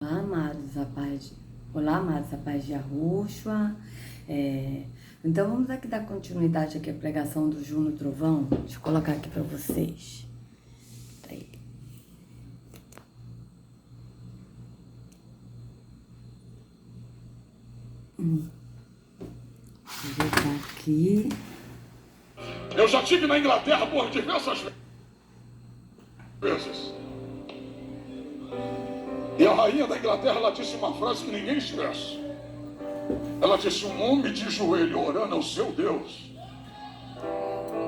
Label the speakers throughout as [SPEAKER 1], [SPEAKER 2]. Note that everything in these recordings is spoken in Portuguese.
[SPEAKER 1] Olá, amados, Olá, amados, a paz de Yahushua. Então, vamos aqui dar continuidade aqui à pregação do Juno Trovão. Deixa eu colocar aqui para vocês. Aí. Vou botar aqui.
[SPEAKER 2] Eu já estive na Inglaterra por diversas vezes. E a rainha da Inglaterra, ela disse uma frase que ninguém esquece. Ela disse: um homem de joelho orando ao seu Deus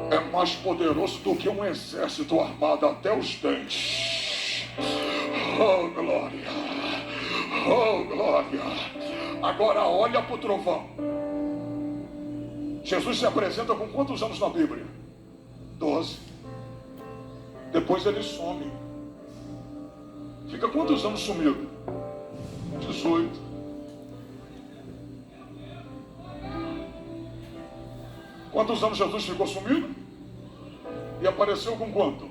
[SPEAKER 2] é mais poderoso do que um exército armado até os dentes. Oh, glória! Oh, glória! Agora olha para o trovão. Jesus se apresenta com quantos anos na Bíblia? 12. Depois ele some. Fica quantos anos sumido? 18. Quantos anos Jesus ficou sumido? E apareceu com quanto?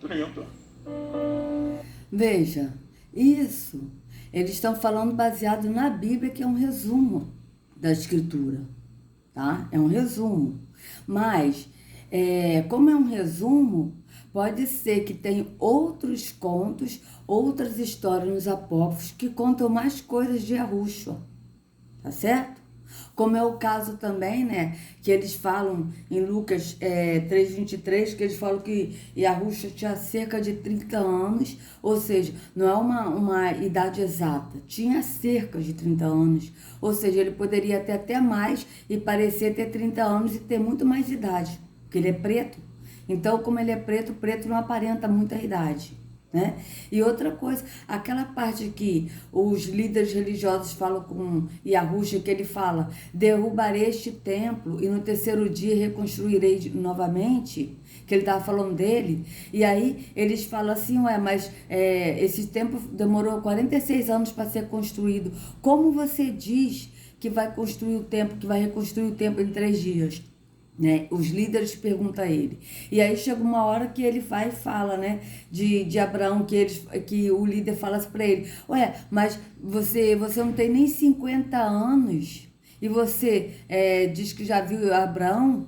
[SPEAKER 2] 30.
[SPEAKER 1] Veja, isso, eles estão falando baseado na Bíblia, que é um resumo da Escritura, tá? É um resumo. Mas, como é um resumo, pode ser que tem outros contos, outras histórias nos apócrifos que contam mais coisas de Yahushua, tá certo? Como é o caso também, né, que eles falam em Lucas 3:23, que eles falam que Yahushua tinha cerca de 30 anos, ou seja, não é uma idade exata, tinha cerca de 30 anos, ou seja, ele poderia ter até mais e parecer ter 30 anos e ter muito mais idade, porque ele é preto. Então, como ele é preto, preto não aparenta muita idade, né? E outra coisa, aquela parte que os líderes religiosos falam com Yahushua, que ele fala: derrubarei este templo e no terceiro dia reconstruirei novamente, que ele estava falando dele, e aí eles falam assim: mas esse templo demorou 46 anos para ser construído, como você diz que vai construir o templo, que vai reconstruir o templo em 3 dias? Né? Os líderes perguntam a ele. E aí chega uma hora que ele vai e fala, né, de Abraão, que o líder fala assim para ele: mas você não tem nem 50 anos e você diz que já viu Abraão?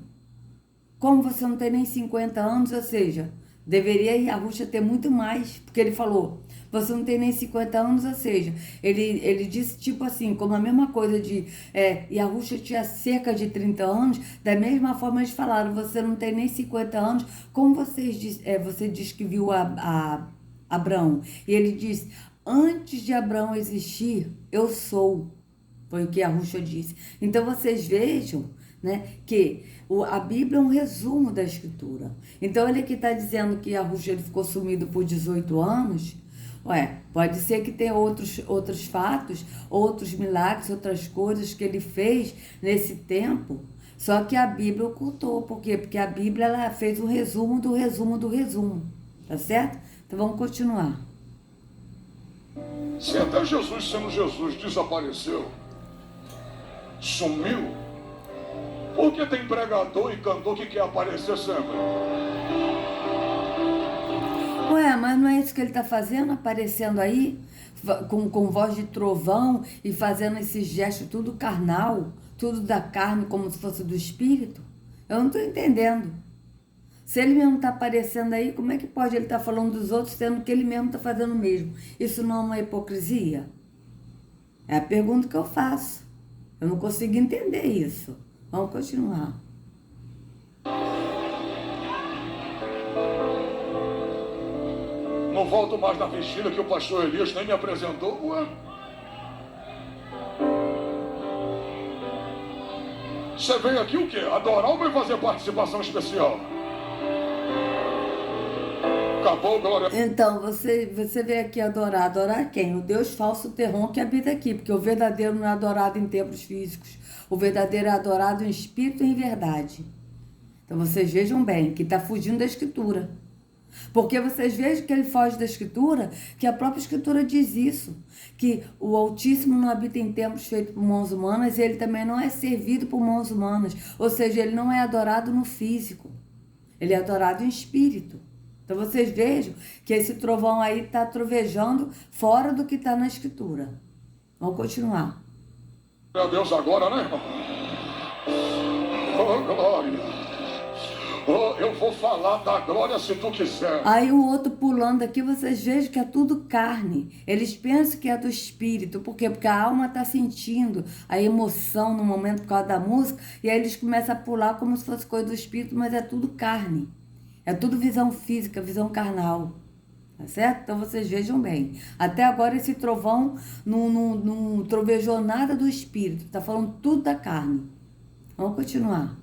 [SPEAKER 1] Como você não tem nem 50 anos? Ou seja, deveria Yahushua ter muito mais, porque ele falou: você não tem nem 50 anos, ou seja, ele disse tipo assim, como a mesma coisa de Yahushua tinha cerca de 30 anos, da mesma forma eles falaram: você não tem nem 50 anos, como você diz que viu a Abraão? E ele disse: antes de Abraão existir, eu sou. Foi o que Yahushua disse. Então vocês vejam, né, que a Bíblia é um resumo da Escritura. Então ele que está dizendo que Yahushua ele ficou sumido por 18 anos, pode ser que tenha outros fatos, outros milagres, outras coisas que ele fez nesse tempo, só que a Bíblia ocultou. Por quê? Porque a Bíblia ela fez um resumo do resumo do resumo, tá certo? Então vamos continuar.
[SPEAKER 2] Se até Jesus, sendo Jesus, desapareceu, sumiu, porque tem pregador e cantor que quer aparecer sempre.
[SPEAKER 1] Mas não é isso que ele está fazendo, aparecendo aí, com voz de trovão e fazendo esses gestos tudo carnal, tudo da carne, como se fosse do espírito? Eu não estou entendendo. Se ele mesmo está aparecendo aí, como é que pode ele estar falando dos outros, sendo que ele mesmo está fazendo o mesmo? Isso não é uma hipocrisia? É a pergunta que eu faço. Eu não consigo entender isso. Vamos continuar.
[SPEAKER 2] Não volto mais na vigília que o pastor Elias nem me apresentou. Você veio aqui o quê? Adorar ou vai fazer participação especial? Acabou, glória.
[SPEAKER 1] Então, você veio aqui adorar. Adorar quem? O Deus falso terror que habita aqui. Porque o verdadeiro não é adorado em templos físicos. O verdadeiro é adorado em espírito e em verdade. Então, vocês vejam bem que está fugindo da Escritura. Porque vocês vejam que ele foge da Escritura, que a própria Escritura diz isso, que o Altíssimo não habita em templos feitos por mãos humanas e ele também não é servido por mãos humanas, ou seja, ele não é adorado no físico, ele é adorado em espírito. Então vocês vejam que esse trovão aí está trovejando fora do que está na Escritura. Vamos continuar.
[SPEAKER 2] Meu Deus, agora, né, irmão? Oh, glória. Oh, eu vou falar da glória se tu quiser.
[SPEAKER 1] Aí o outro pulando aqui, vocês vejam que é tudo carne. Eles pensam que é do espírito. Por quê? Porque a alma está sentindo a emoção no momento por causa da música. E aí eles começam a pular como se fosse coisa do espírito, mas é tudo carne. É tudo visão física, visão carnal. Tá certo? Então vocês vejam bem. Até agora esse trovão não trovejou nada do espírito. Está falando tudo da carne. Vamos continuar.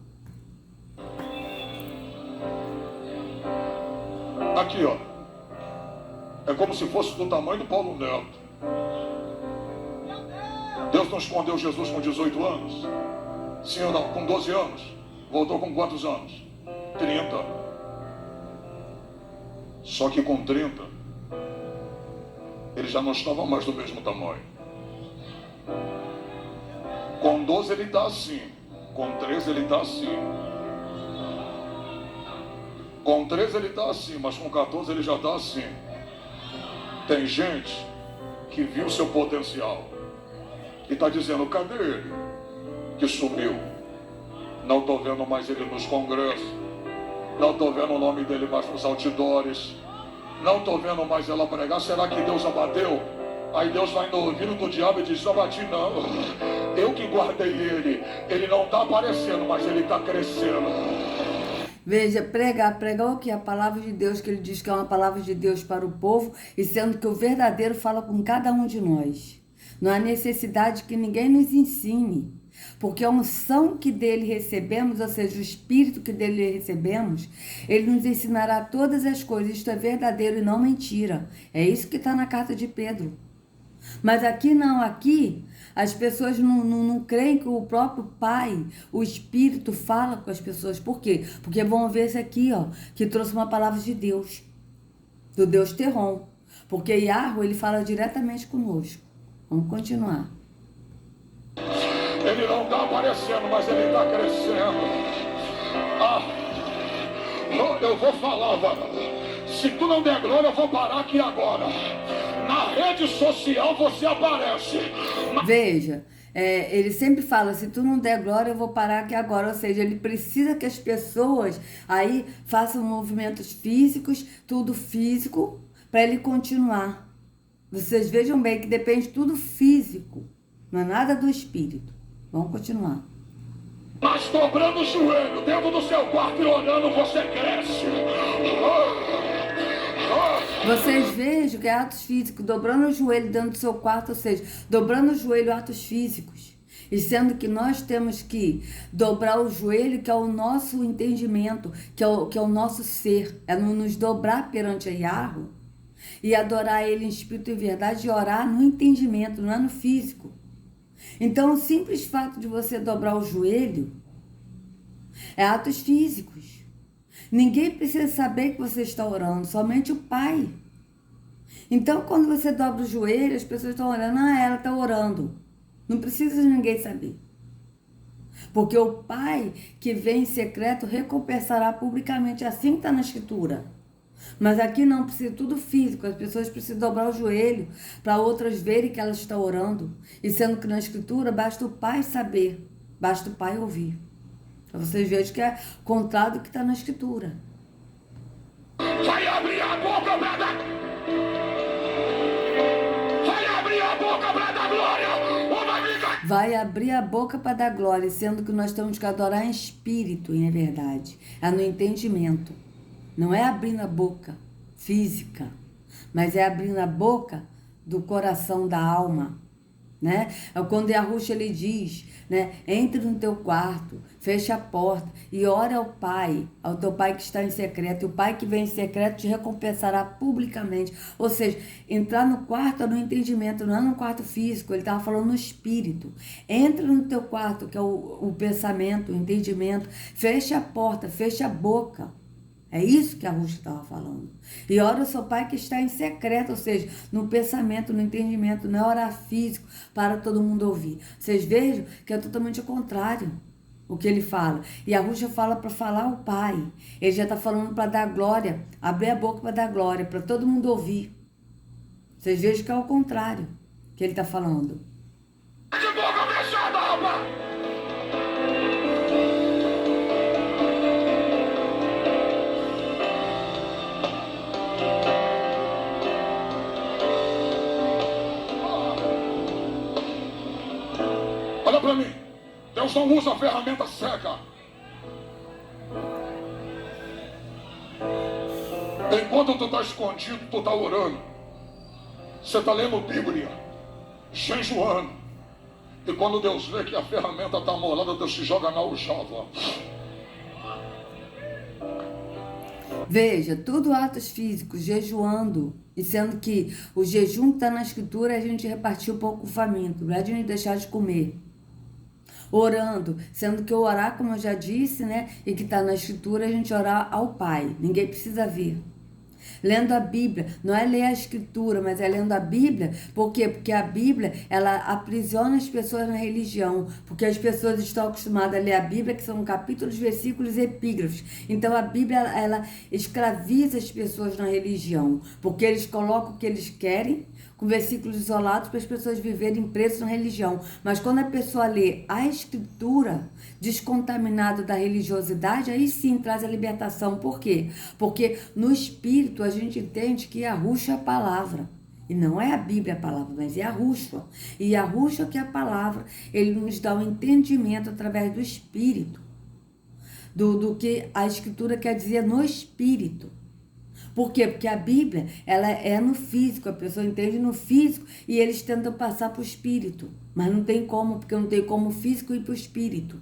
[SPEAKER 2] Aqui, ó. É como se fosse do tamanho do Paulo Neto. Deus não escondeu Jesus com 18 anos? Sim ou não? Com 12 anos? Voltou com quantos anos? 30. Só que com 30, ele já não estava mais do mesmo tamanho. Com 12 ele está assim. Com 13 ele está assim. Com 13 ele está assim, mas com 14 ele já está assim. Tem gente que viu seu potencial e está dizendo, cadê ele? Que sumiu. Não estou vendo mais ele nos congressos. Não estou vendo o nome dele mais nos outdoors. Não estou vendo mais ela pregar. Será que Deus abateu? Aí Deus vai no ouvido do diabo e diz, não abati não. Eu que guardei ele. Ele não está aparecendo, mas ele está crescendo.
[SPEAKER 1] Veja, pregar o que? A palavra de Deus, que ele diz que é uma palavra de Deus para o povo, e sendo que o verdadeiro fala com cada um de nós. Não há necessidade que ninguém nos ensine, porque a unção que dele recebemos, ou seja, o Espírito que dele recebemos, ele nos ensinará todas as coisas. Isto é verdadeiro e não mentira. É isso que está na carta de Pedro. Mas aqui não, aqui as pessoas não creem que o próprio Pai, o Espírito, fala com as pessoas. Por quê? Porque vão ver esse aqui, ó, que trouxe uma palavra de Deus, do Deus Terron. Porque Yahweh, ele fala diretamente conosco. Vamos continuar.
[SPEAKER 2] Ele não está aparecendo, mas ele está crescendo. Eu vou falar, varão. Se tu não der glória, eu vou parar aqui agora. Na rede social você aparece.
[SPEAKER 1] Veja, ele sempre fala, se tu não der glória, eu vou parar aqui agora. Ou seja, ele precisa que as pessoas aí façam movimentos físicos, tudo físico, para ele continuar. Vocês vejam bem que depende tudo físico, não é nada do espírito. Vamos continuar.
[SPEAKER 2] Mas dobrando o joelho dentro do seu quarto e orando, você cresce.
[SPEAKER 1] Vocês vejam que é atos físicos, dobrando o joelho dentro do seu quarto, ou seja, dobrando o joelho, atos físicos. E sendo que nós temos que dobrar o joelho, que é o nosso entendimento, que é o nosso ser, é nos dobrar perante a Yahweh e adorar Ele em espírito e verdade e orar no entendimento, não é no físico. Então, o simples fato de você dobrar o joelho é atos físicos. Ninguém precisa saber que você está orando, somente o Pai. Então, quando você dobra o joelho, as pessoas estão orando, ela está orando. Não precisa de ninguém saber. Porque o Pai que vem em secreto recompensará publicamente, assim que está na Escritura. Mas aqui não, precisa tudo físico. As pessoas precisam dobrar o joelho para outras verem que elas estão orando. E sendo que na Escritura basta o Pai saber, basta o Pai ouvir. Para vocês verem que é contrário do que está na Escritura.
[SPEAKER 2] Vai abrir a boca para dar. Vai abrir a boca para dar glória.
[SPEAKER 1] Vai abrir a boca para dar glória, sendo que nós temos que adorar em espírito e em verdade. É no entendimento. Não é abrindo a boca física, mas é abrindo a boca do coração, da alma, né? É quando Yahushua ele diz, né? Entre no teu quarto, fecha a porta e ora ao Pai, ao teu Pai que está em secreto. E o Pai que vem em secreto te recompensará publicamente. Ou seja, entrar no quarto é no entendimento, não é no quarto físico. Ele estava falando no espírito. Entra no teu quarto, que é o pensamento, o entendimento. Fecha a porta, fecha a boca. É isso que a Ruth estava falando. E ora o seu Pai que está em secreto, ou seja, no pensamento, no entendimento, não é orar físico para todo mundo ouvir. Vocês vejam que é totalmente o contrário. o que ele fala. E a Ruxa fala para falar ao Pai. Ele já está falando para dar glória, abrir a boca para dar glória, para todo mundo ouvir. Vocês vejam que é o contrário que ele está falando.
[SPEAKER 2] De boca fechada, rapaz! Olha para mim. Deus não usa ferramenta cega. Enquanto tu está escondido, tu está orando. Você está lendo Bíblia, jejuando. E quando Deus vê que a ferramenta está molada, Deus se joga na aljava.
[SPEAKER 1] Veja, tudo atos físicos, jejuando. E sendo que o jejum que está na escritura é a gente repartir um pouco o faminto, não é de gente deixar de comer. Orando, sendo que orar, como eu já disse, né, e que está na escritura, a gente orar ao Pai. Ninguém precisa ver. Lendo a Bíblia, não é ler a escritura, mas é lendo a Bíblia. Por quê? Porque a Bíblia, ela aprisiona as pessoas na religião, porque as pessoas estão acostumadas a ler a Bíblia, que são capítulos, versículos e epígrafes. Então a Bíblia, ela escraviza as pessoas na religião, porque eles colocam o que eles querem, com versículos isolados, para as pessoas viverem presas na religião. Mas quando a pessoa lê a escritura, descontaminado da religiosidade, aí sim traz a libertação. Por quê? Porque no Espírito a gente entende que a Ruxa é a palavra. E não é a Bíblia a palavra, mas é a Ruxa. E a Ruxa, que é a palavra, ele nos dá um entendimento através do Espírito, do que a escritura quer dizer no Espírito. Por quê? Porque a Bíblia, ela é no físico, a pessoa entende no físico e eles tentam passar para o espírito. Mas não tem como, porque não tem como o físico ir para o espírito.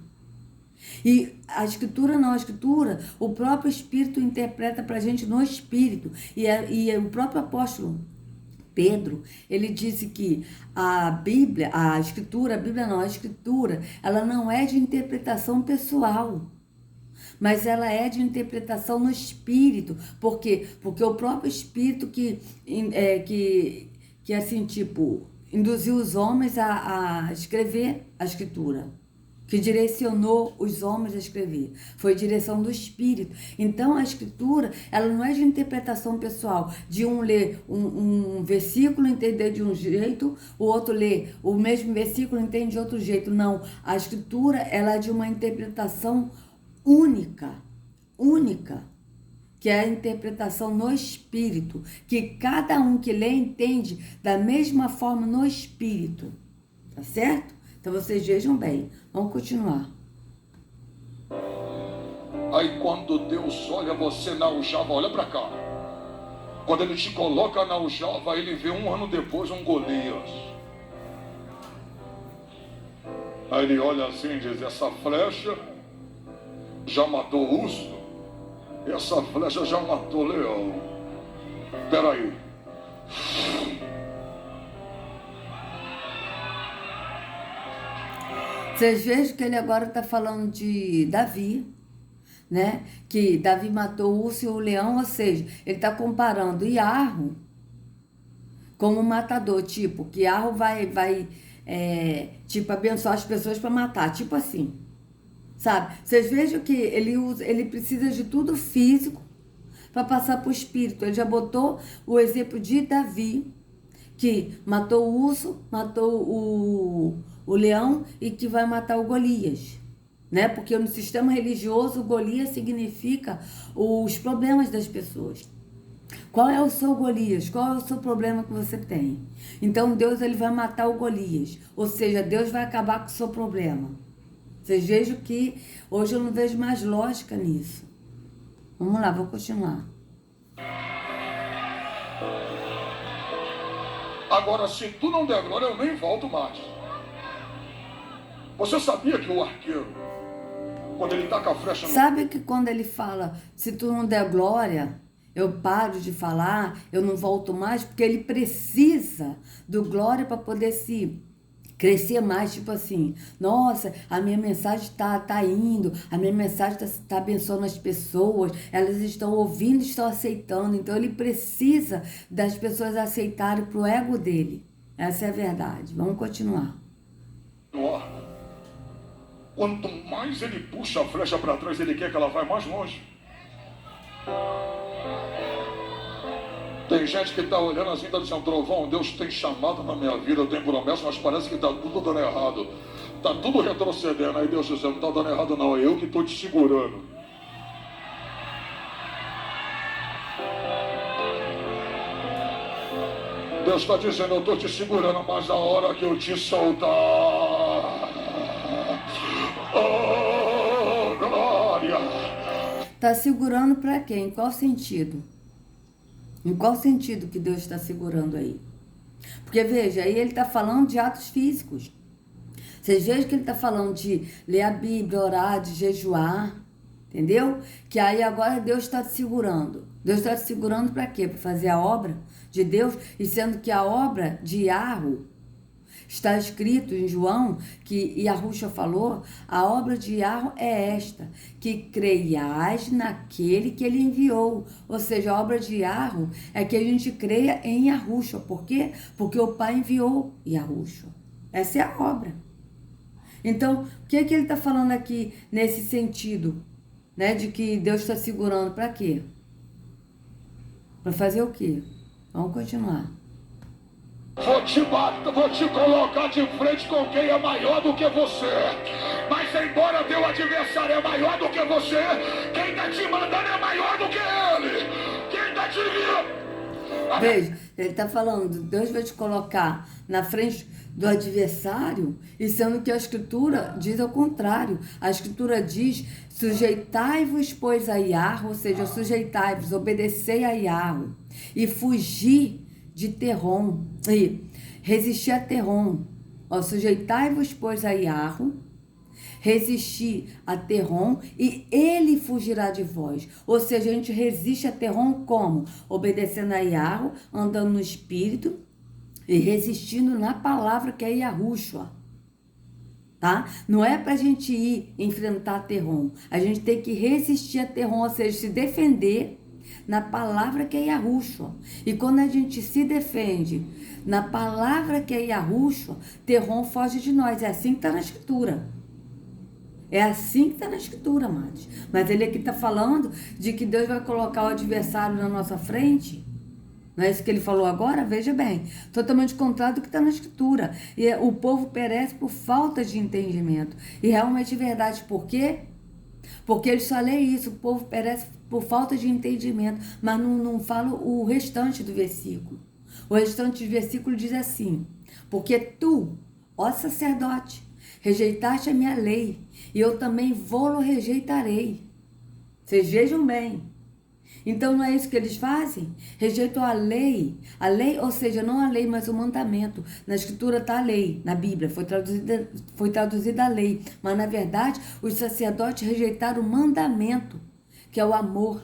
[SPEAKER 1] E a escritura não, a escritura, o próprio Espírito interpreta para a gente no Espírito. E o próprio apóstolo Pedro, ele disse que a Bíblia, a escritura, ela não é de interpretação pessoal. Mas ela é de interpretação no Espírito. Por quê? Porque o próprio Espírito que assim, tipo, induziu os homens a escrever a Escritura. Que direcionou os homens a escrever. Foi a direção do Espírito. Então, a Escritura, ela não é de interpretação pessoal. De um ler um versículo, entender de um jeito, o outro ler o mesmo versículo, entende de outro jeito. Não. A Escritura, ela é de uma interpretação única, que é a interpretação no Espírito, que cada um que lê entende da mesma forma no Espírito, tá certo? Então vocês vejam bem, vamos continuar.
[SPEAKER 2] Aí quando Deus olha você na aljava, olha para cá. Quando ele te coloca na aljava, ele vê um ano depois um Golias. Aí ele olha assim e diz, essa flecha já matou o urso, essa flecha já matou o leão. Peraí.
[SPEAKER 1] Vocês vejam que ele agora está falando de Davi, né? Que Davi matou o urso e o leão, ou seja, ele está comparando Iarro como matador, tipo, que Iarro vai tipo, abençoar as pessoas para matar, tipo assim. Sabe? Vocês vejam que ele precisa de tudo físico para passar para o espírito. Ele já botou o exemplo de Davi, que matou o urso, matou o leão e que vai matar o Golias. Né? Porque no sistema religioso, o Golias significa os problemas das pessoas. Qual é o seu Golias? Qual é o seu problema que você tem? Então Deus, ele vai matar o Golias. Ou seja, Deus vai acabar com o seu problema. Vocês vejam que hoje eu não vejo mais lógica nisso. Vamos lá, vou continuar.
[SPEAKER 2] Agora, se tu não der glória, eu nem volto mais. Você sabia que o arqueiro, quando ele taca a flecha no...
[SPEAKER 1] Sabe que quando ele fala, se tu não der glória, eu paro de falar, eu não volto mais, porque ele precisa do glória para poder se crescer mais, tipo assim, nossa, a minha mensagem tá indo, a minha mensagem tá abençoando as pessoas, elas estão ouvindo, estão aceitando, então ele precisa das pessoas aceitarem pro ego dele. Essa é a verdade. Vamos continuar.
[SPEAKER 2] Quanto mais ele puxa a flecha para trás, ele quer que ela vá mais longe. Tem gente que está olhando assim, está dizendo, Trovão, Deus tem chamado na minha vida, eu tenho promessa, mas parece que está tudo dando errado. Está tudo retrocedendo. Aí Deus diz, não está dando errado não, é eu que estou te segurando. Deus está dizendo, eu estou te segurando, mas a hora que eu te soltar... Oh, glória!
[SPEAKER 1] Está segurando para quê? Em qual sentido? Em qual sentido que Deus está segurando aí? Porque veja, aí ele está falando de atos físicos. Vocês vejam que ele está falando de ler a Bíblia, orar, de jejuar, entendeu? Que aí agora Deus está te segurando. Deus está te segurando para quê? Para fazer a obra de Deus, e sendo que a obra de Yarro, está escrito em João, que Yahushua falou, a obra de Yarro é esta, que creiais naquele que ele enviou. Ou seja, a obra de Yarro é que a gente creia em Yahushua. Por quê? Porque o Pai enviou Yahushua. Essa é a obra. Então, o que é que ele está falando aqui nesse sentido, né? De que Deus está segurando para quê? Para fazer o quê? Vamos continuar.
[SPEAKER 2] Vou te colocar de frente com quem é maior do que você. Mas embora teu adversário é maior do que você, quem está te mandando é maior do que ele. Quem está te vindo?
[SPEAKER 1] Veja, ele está falando, Deus vai te colocar na frente do adversário, e sendo que a Escritura diz ao contrário. A Escritura diz, sujeitai-vos, pois, a Yarro, ou seja, sujeitai-vos, obedecei a Yarro, e fugi de Terrom, e resistir a Terrom. Sujeitai-vos, pois, a Yarro, resistir a Terrom, e ele fugirá de vós. Ou seja, a gente resiste a Terrom como? Obedecendo a Yarro, andando no Espírito, e resistindo na palavra que é Yahushua, tá? Não é pra gente ir enfrentar Terrom. A gente tem que resistir a Terrom, ou seja, se defender na palavra que é Yahushua. E quando a gente se defende na palavra que é Yahushua, Terrom foge de nós. É assim que está na Escritura. É assim que está na Escritura, amados. Mas ele aqui está falando de que Deus vai colocar o adversário na nossa frente. Não é isso que ele falou agora? Veja bem, totalmente contrário do que está na Escritura. E o povo perece por falta de entendimento. E realmente é verdade. Por quê? Porque ele só lê isso, o povo perece por falta de entendimento. Mas não fala o restante do versículo. O restante do versículo diz assim, porque tu, ó sacerdote, rejeitaste a minha lei, e eu também vou-lo rejeitarei. Vocês vejam bem. Então não é isso que eles fazem? Rejeitam a lei, ou seja, não a lei, mas o mandamento. Na Escritura está a lei, na Bíblia, foi traduzida a lei. Mas na verdade, os sacerdotes rejeitaram o mandamento, que é o amor,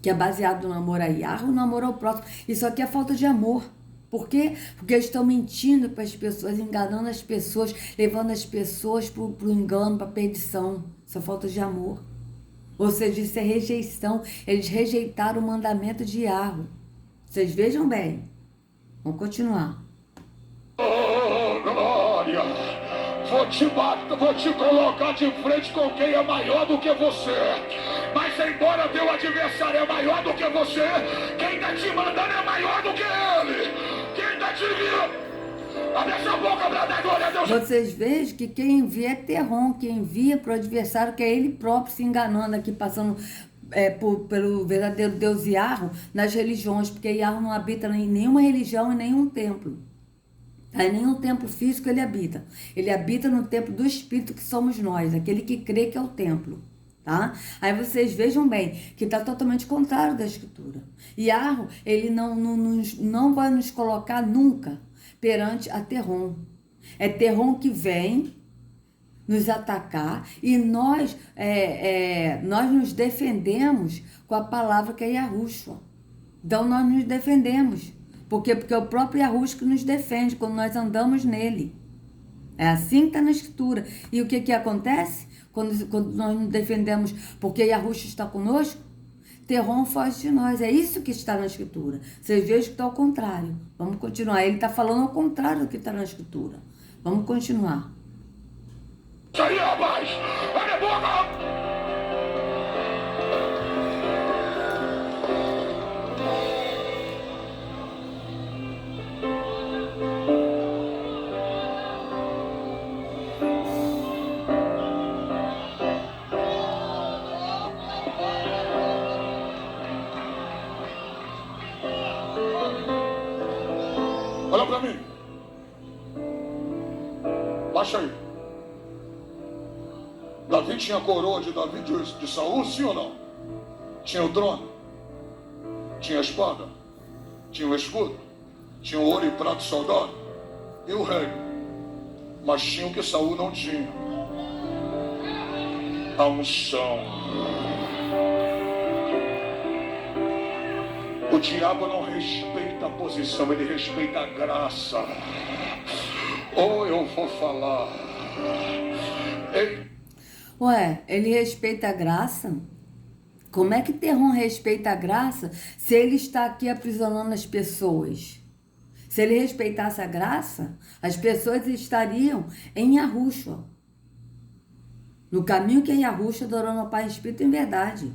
[SPEAKER 1] que é baseado no amor a Yahweh, no amor ao próximo. Isso aqui é falta de amor. Por quê? Porque eles estão mentindo para as pessoas, enganando as pessoas, levando as pessoas para o engano, para a perdição. Isso é falta de amor. Ou seja, isso é rejeição. Eles rejeitaram o mandamento de Yahweh. Vocês vejam bem. Vamos continuar.
[SPEAKER 2] Oh, glória! Vou te colocar de frente com quem é maior do que você. Mas embora teu adversário é maior do que você, quem está te mandando é maior do que ele. Quem está te vindo? Abre essa boca para dar glória a Deus.
[SPEAKER 1] Vocês vejam que quem envia é Terrom, quem envia para o adversário, que é ele próprio se enganando aqui, passando pelo verdadeiro Deus Yahweh nas religiões, porque Yahweh não habita em nenhuma religião e nenhum templo. Em nenhum templo físico ele habita. Ele habita no templo do Espírito, que somos nós, aquele que crê que é o templo. Tá? Aí vocês vejam bem que está totalmente contrário da Escritura. Yahweh, ele não vai nos colocar nunca perante a Terrom. É Terrom que vem nos atacar e nós nos defendemos com a palavra que é Yahushua. Então nós nos defendemos. Por quê? Porque é o próprio Yahushua que nos defende quando nós andamos nele. É assim que está na Escritura. E o que acontece? Quando nós nos defendemos porque Yahushua está conosco, Terrom foge de nós. É isso que está na Escritura. Vocês vejam que está ao contrário. Vamos continuar. Ele está falando ao contrário do que está na Escritura. Vamos continuar.
[SPEAKER 2] Aí, rapaz! Abre a boca! Olha pra mim. Baixa aí. Davi tinha a coroa de Davi de Saul, sim ou não? Tinha o trono. Tinha a espada. Tinha o escudo. Tinha o ouro e prata soldado. E o reino. Mas tinha o que Saul não tinha. A unção. O diabo não respeita a posição, ele respeita a graça. Ou eu vou falar.
[SPEAKER 1] Ué, ele respeita a graça? Como é que Terron respeita a graça se ele está aqui aprisionando as pessoas? Se ele respeitasse a graça, as pessoas estariam em Yahushua. No caminho que é Yahushua, adorando ao Pai em Espírito em verdade.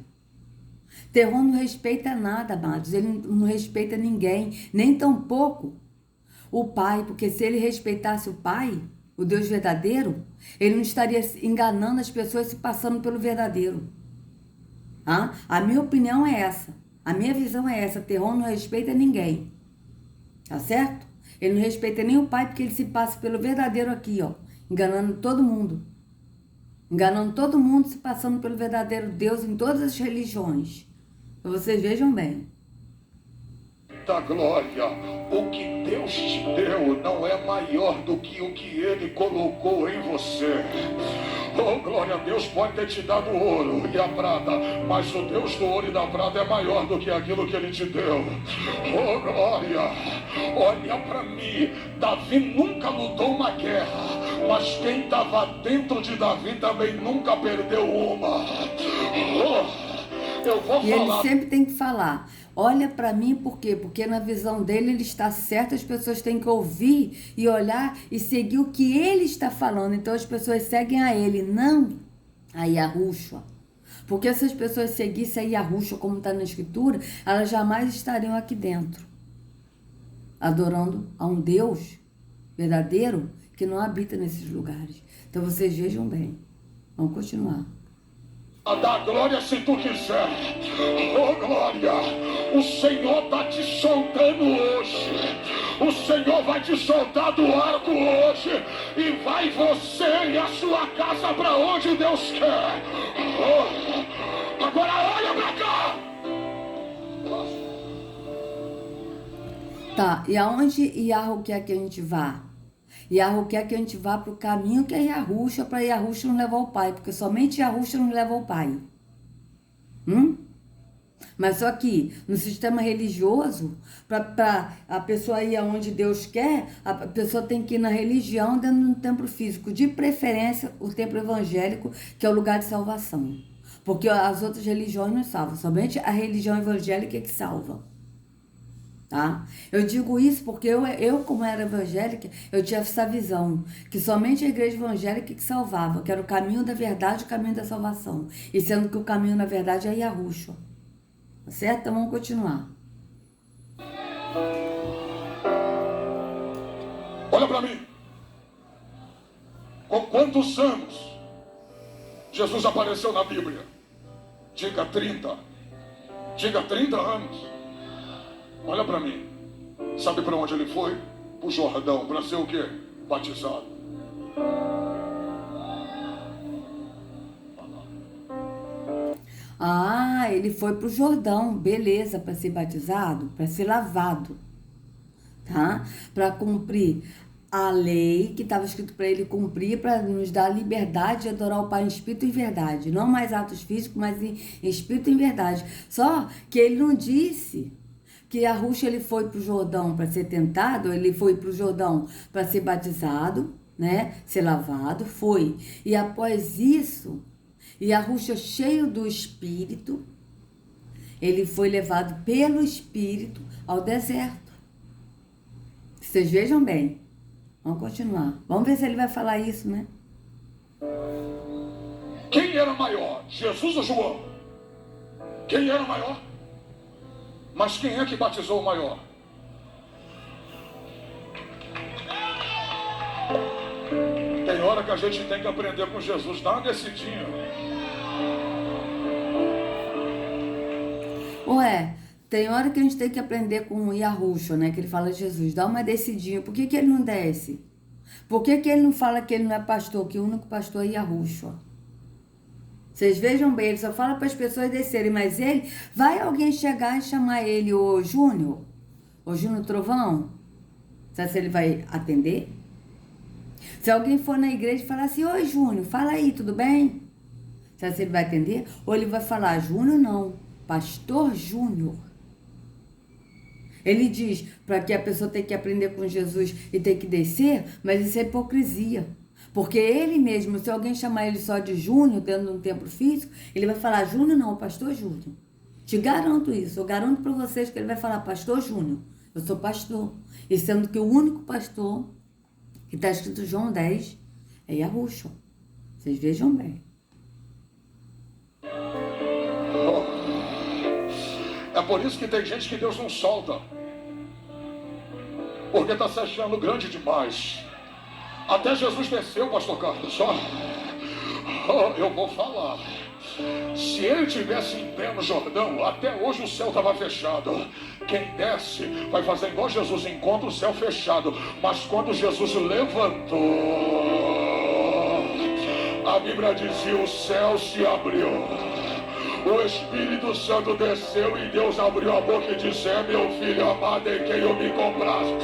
[SPEAKER 1] Terron não respeita nada, amados. Ele não respeita ninguém, nem tampouco o Pai. Porque se ele respeitasse o Pai, o Deus verdadeiro, ele não estaria enganando as pessoas se passando pelo verdadeiro. A minha opinião é essa. A minha visão é essa. Terron não respeita ninguém. Tá certo? Ele não respeita nem o Pai, porque ele se passa pelo verdadeiro aqui, ó. Enganando todo mundo. Enganando todo mundo, se passando pelo verdadeiro Deus em todas as religiões. Então vocês vejam bem.
[SPEAKER 2] Da glória, o que Deus te deu não é maior do que o que Ele colocou em você. Oh, glória a Deus, pode ter te dado o ouro e a prata, mas o Deus do ouro e da prata é maior do que aquilo que Ele te deu. Oh, glória, olha para mim, Davi nunca lutou uma guerra, mas quem estava dentro de Davi também nunca perdeu uma. Eu vou
[SPEAKER 1] e
[SPEAKER 2] falar.
[SPEAKER 1] Ele sempre tem que falar. Olha para mim, por quê? Porque na visão dele ele está certo, as pessoas têm que ouvir e olhar e seguir o que ele está falando. Então as pessoas seguem a ele, não a Yahushua. Porque se as pessoas seguissem a Yahushua, como está na Escritura, elas jamais estariam aqui dentro, adorando a um Deus verdadeiro que não habita nesses lugares. Então vocês vejam bem. Vamos continuar.
[SPEAKER 2] Dá glória se tu quiser. Oh, glória. O Senhor está te soltando hoje. O Senhor vai te soltar do arco hoje. E vai você e a sua casa para onde Deus quer. Oh. Agora olha para cá.
[SPEAKER 1] Tá, e aonde Yahweh quer que a gente vá? Yahweh quer que a gente vá para o caminho que é Yahushua, para Yahushua não levar o Pai, porque somente Yahushua não leva o Pai. Mas só que no sistema religioso, para a pessoa ir aonde Deus quer, a pessoa tem que ir na religião dentro de um templo físico, de preferência o templo evangélico, que é o lugar de salvação. Porque as outras religiões não salvam, somente a religião evangélica é que salva. Tá? Eu digo isso porque eu, como era evangélica, eu tinha essa visão, que somente a igreja evangélica que salvava, que era o caminho da verdade, o caminho da salvação. E sendo que o caminho, na verdade, é Yahushua. Tá certo? Então vamos continuar.
[SPEAKER 2] Olha para mim. Com quantos anos Jesus apareceu na Bíblia? Diga 30. Diga 30 anos. Olha para mim. Sabe para onde ele foi? Para o Jordão. Para ser o quê? Batizado.
[SPEAKER 1] Ele foi para o Jordão, beleza, para ser batizado, para ser lavado, tá? Para cumprir a lei que estava escrito para ele cumprir, para nos dar a liberdade de adorar o Pai em espírito e em verdade. Não mais atos físicos, mas em espírito e em verdade. Só que ele não disse que Yahushua ele foi para o Jordão para ser tentado, ele foi para o Jordão para ser batizado, né? Ser lavado, foi. E após isso, Yahushua cheio do Espírito, ele foi levado pelo Espírito ao deserto. Vocês vejam bem. Vamos continuar. Vamos ver se ele vai falar isso, né?
[SPEAKER 2] Quem era maior, Jesus ou João? Quem era maior? Mas quem é que batizou o maior? Tem hora que a gente tem que aprender com Jesus, dá uma descidinha.
[SPEAKER 1] Ué, tem hora que a gente tem que aprender com o Yahushua, né? Que ele fala, Jesus, dá uma descidinha. Por que ele não desce? Por que ele não fala que ele não é pastor, que o único pastor é Yahushua? Vocês vejam bem, ele só fala para as pessoas descerem, mas ele, vai alguém chegar e chamar ele, ô Júnior Trovão? Sabe se ele vai atender? Se alguém for na igreja e falar assim, oi Júnior, fala aí, tudo bem? Sabe se ele vai atender? Ou ele vai falar, Júnior não, Pastor Júnior. Ele diz para que a pessoa tem que aprender com Jesus e tem que descer, mas isso é hipocrisia. Porque ele mesmo, se alguém chamar ele só de Júnior, dentro de um templo físico, ele vai falar, Júnior não, Pastor Júnior. Te garanto isso, eu garanto para vocês que ele vai falar, Pastor Júnior, eu sou pastor. E sendo que o único pastor, que está escrito João 10, é Yahushua. Vocês vejam bem.
[SPEAKER 2] É por isso que tem gente que Deus não solta. Porque está se achando grande demais. Até Jesus desceu, pastor Carlos. Eu vou falar. Se ele tivesse em pé no Jordão, até hoje o céu estava fechado. Quem desce vai fazer igual Jesus, encontra o céu fechado. Mas quando Jesus levantou, a Bíblia dizia, o céu se abriu. O Espírito Santo desceu e Deus abriu a boca e disse, é meu filho amado em quem eu me comprazo.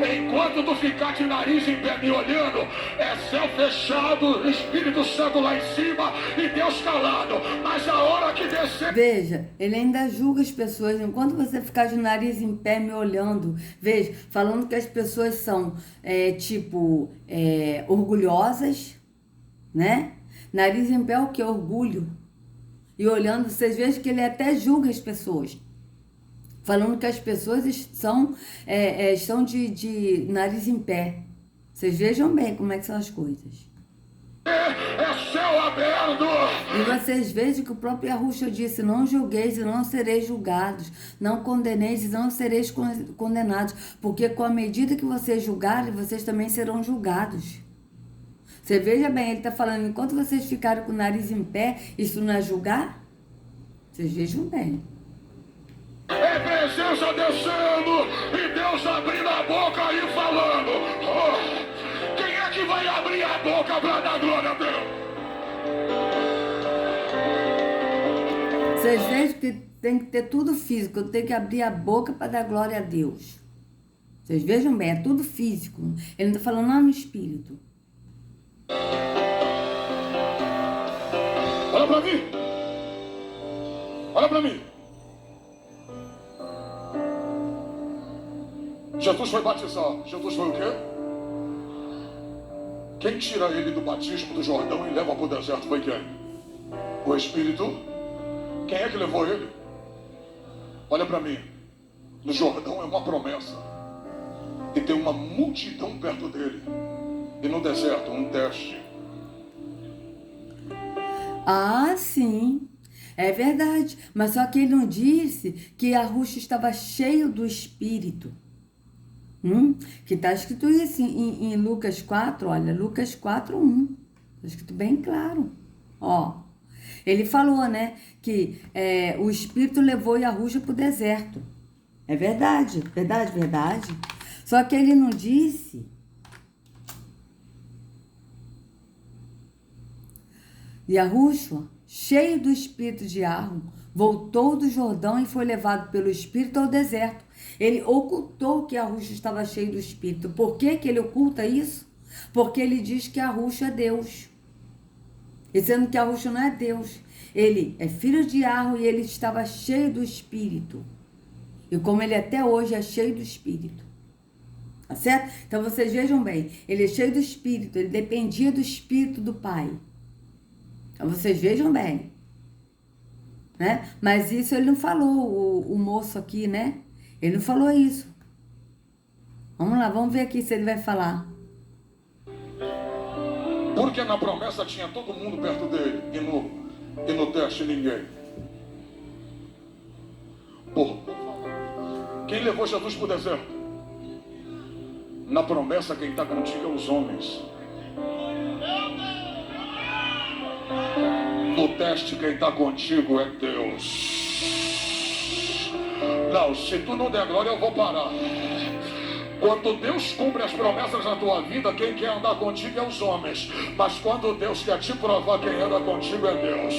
[SPEAKER 2] Enquanto tu ficar de nariz em pé me olhando, é céu fechado, Espírito Santo lá em cima e Deus calado. Mas a hora que descer...
[SPEAKER 1] Veja, ele ainda julga as pessoas. Enquanto você ficar de nariz em pé me olhando, veja, falando que as pessoas são, orgulhosas, né? Nariz em pé é o que? Orgulho. E olhando, vocês vejam que ele até julga as pessoas. Falando que as pessoas estão de nariz em pé. Vocês vejam bem como é que são as coisas.
[SPEAKER 2] É céu aberto!
[SPEAKER 1] E vocês vejam que o próprio Yahushua disse, não julgueis e não sereis julgados. Não condeneis e não sereis condenados. Porque com a medida que vocês julgarem, vocês também serão julgados. Você veja bem, ele está falando, enquanto vocês ficarem com o nariz em pé, isso não é julgar? Vocês vejam bem.
[SPEAKER 2] É presença descendo e Deus abrindo a boca e falando. Quem é que vai abrir a boca para dar glória a Deus?
[SPEAKER 1] Vocês vejam que tem que ter tudo físico, tem que abrir a boca para dar glória a Deus. Vocês vejam bem, é tudo físico. Ele não está falando lá no espírito.
[SPEAKER 2] Olha para mim. Olha para mim. Jesus foi batizar. Jesus foi o quê? Quem tira ele do batismo do Jordão e leva para o deserto foi quem? O Espírito. Quem é que levou ele? Olha para mim. No Jordão é uma promessa. E tem uma multidão perto dele. E no deserto, um teste.
[SPEAKER 1] Ah, sim. É verdade. Mas só que ele não disse que Yahushua estava cheio do Espírito. Que está escrito isso em Lucas 4, olha, Lucas 4, 1. Está escrito bem claro. Ó, ele falou, né, que o Espírito levou Yahushua para o deserto. É verdade, verdade, verdade. Só que ele não disse... Yahushua, cheio do espírito de Yahweh, voltou do Jordão e foi levado pelo Espírito ao deserto. Ele ocultou que Yahushua estava cheio do Espírito. Por que ele oculta isso? Porque ele diz que Yahushua é Deus. E sendo que Yahushua não é Deus. Ele é filho de Yahweh e ele estava cheio do Espírito. E como ele até hoje é cheio do Espírito. Tá certo? Então vocês vejam bem. Ele é cheio do Espírito. Ele dependia do Espírito do Pai. Então vocês vejam bem. Né? Mas isso ele não falou, o moço aqui, né? Ele não falou isso. Vamos lá, vamos ver aqui se ele vai falar.
[SPEAKER 2] Porque na promessa tinha todo mundo perto dele e no teste ninguém. Quem levou Jesus para o deserto? Na promessa quem está contigo é os homens. No teste quem está contigo é Deus. Não, se tu não der glória eu vou parar. Quando Deus cumpre as promessas na tua vida, quem quer andar contigo é os homens. Mas quando Deus quer te provar, quem anda contigo é Deus.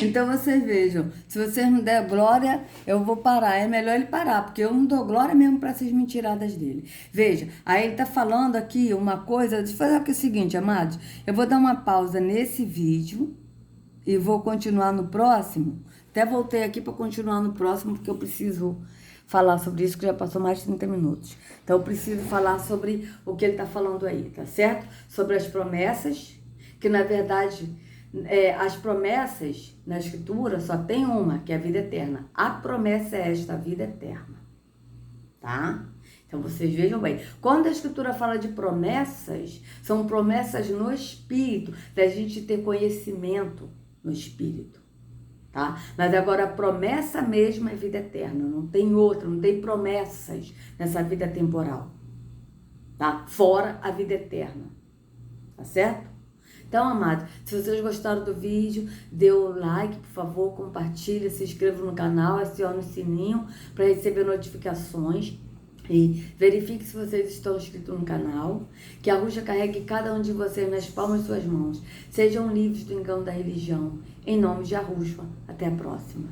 [SPEAKER 1] Então vocês vejam, se vocês não der glória, eu vou parar. É melhor ele parar, porque eu não dou glória mesmo para essas mentiradas dele. Veja, aí ele está falando aqui uma coisa. Deixa eu fazer aqui o seguinte, amados. Eu vou dar uma pausa nesse vídeo e vou continuar no próximo. Até voltei aqui para continuar no próximo, porque eu preciso falar sobre isso, que já passou mais de 30 minutos. Então eu preciso falar sobre o que ele está falando aí, tá certo? Sobre as promessas, que na verdade, as promessas na Escritura só tem uma, que é a vida eterna. A promessa é esta, a vida eterna, tá? Então vocês vejam bem, quando a Escritura fala de promessas, são promessas no Espírito, da gente ter conhecimento no Espírito. Tá? Mas agora a promessa mesmo é vida eterna, não tem outra, não tem promessas nessa vida temporal, tá? Fora a vida eterna, tá certo? Então, amados, se vocês gostaram do vídeo, dê o like, por favor, compartilhe, se inscreva no canal, acione o sininho para receber notificações. E verifique se vocês estão inscritos no canal, que a Ruxa carregue cada um de vocês nas palmas de suas mãos. Sejam livres do engano da religião. Em nome de Yahushua. Até a próxima.